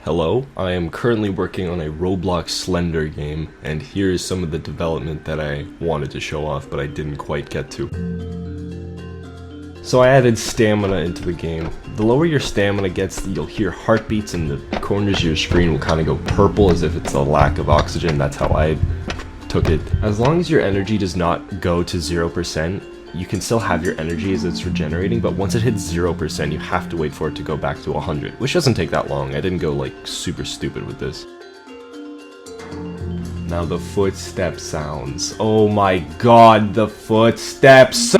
Hello, I am currently working on a Roblox Slender game, and here is some of the development that I wanted to show off, but I didn't quite get to. So I added stamina into the game. The lower your stamina gets, you'll hear heartbeats and the corners of your screen will kind of go purple as if it's a lack of oxygen. That's how I took it. As long as your energy does not go to 0%, you can still have your energy as it's regenerating, but once it hits 0%, you have to wait for it to go back to 100, which doesn't take that long. I didn't go like super stupid with this. Now the footstep sounds. Oh my god, the footsteps!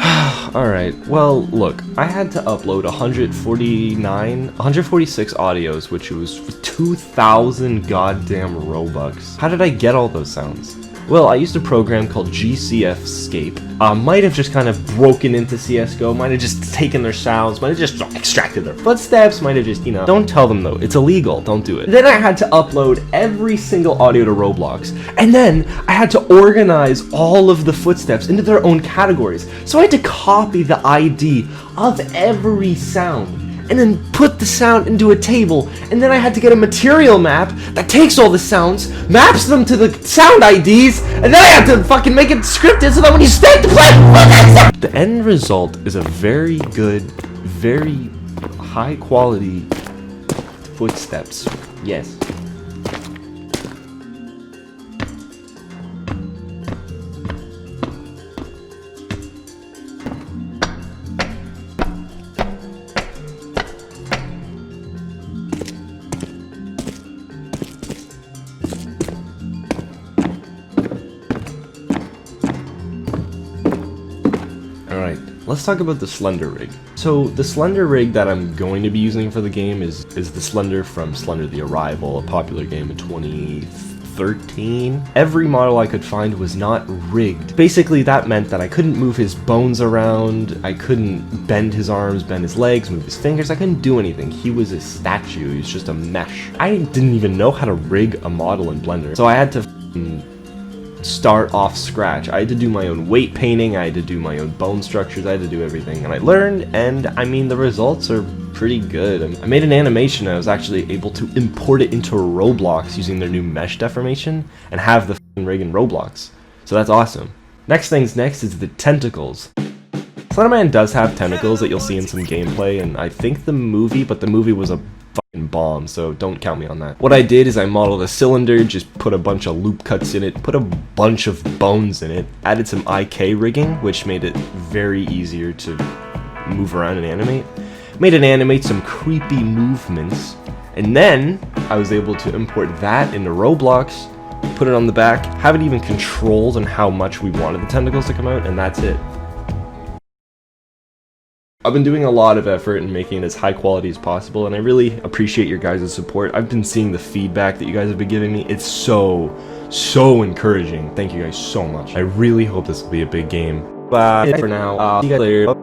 Alright, well, look, I had to upload 146 audios, which was 2,000 goddamn Robux. How did I get all those sounds? Well, I used a program called GCFscape. Might have just kind of broken into CSGO, might have just taken their sounds, might have just extracted their footsteps, might have just, don't tell them though, it's illegal, don't do it. Then I had to upload every single audio to Roblox, and then I had to organize all of the footsteps into their own categories. So I had to copy the ID of every sound, and then put the sound into a table, and then I had to get a material map that takes all the sounds, maps them to the sound IDs, and then I had to fucking make it scripted so that when you start to play, the end result is a very good, very high quality footsteps. Yes. Alright, let's talk about the Slender rig. So, the Slender rig that I'm going to be using for the game is the Slender from Slender the Arrival, a popular game in 2013. Every model I could find was not rigged. Basically, that meant that I couldn't move his bones around, I couldn't bend his arms, bend his legs, move his fingers, I couldn't do anything. He was a statue, he was just a mesh. I didn't even know how to rig a model in Blender, so I had to start off scratch. I had to do my own weight painting, I had to do my own bone structures, I had to do everything, and I learned, and I mean, the results are pretty good. I made an animation, I was actually able to import it into Roblox using their new mesh deformation, and have the rig in Roblox. So that's awesome. Next things next is the tentacles. Slenderman does have tentacles that you'll see in some gameplay, and I think the movie was a fucking bomb, so don't count me on that. What I did is I modeled a cylinder, just put a bunch of loop cuts in it, put a bunch of bones in it, added some IK rigging, which made it very easier to move around and animate, made it animate some creepy movements, and then I was able to import that into Roblox, put it on the back, have it even controlled on how much we wanted the tentacles to come out, and that's it. I've been doing a lot of effort in making it as high quality as possible, and I really appreciate your guys' support. I've been seeing the feedback that you guys have been giving me. It's so encouraging. Thank you guys so much. I really hope this will be a big game. Bye for now. See you guys later.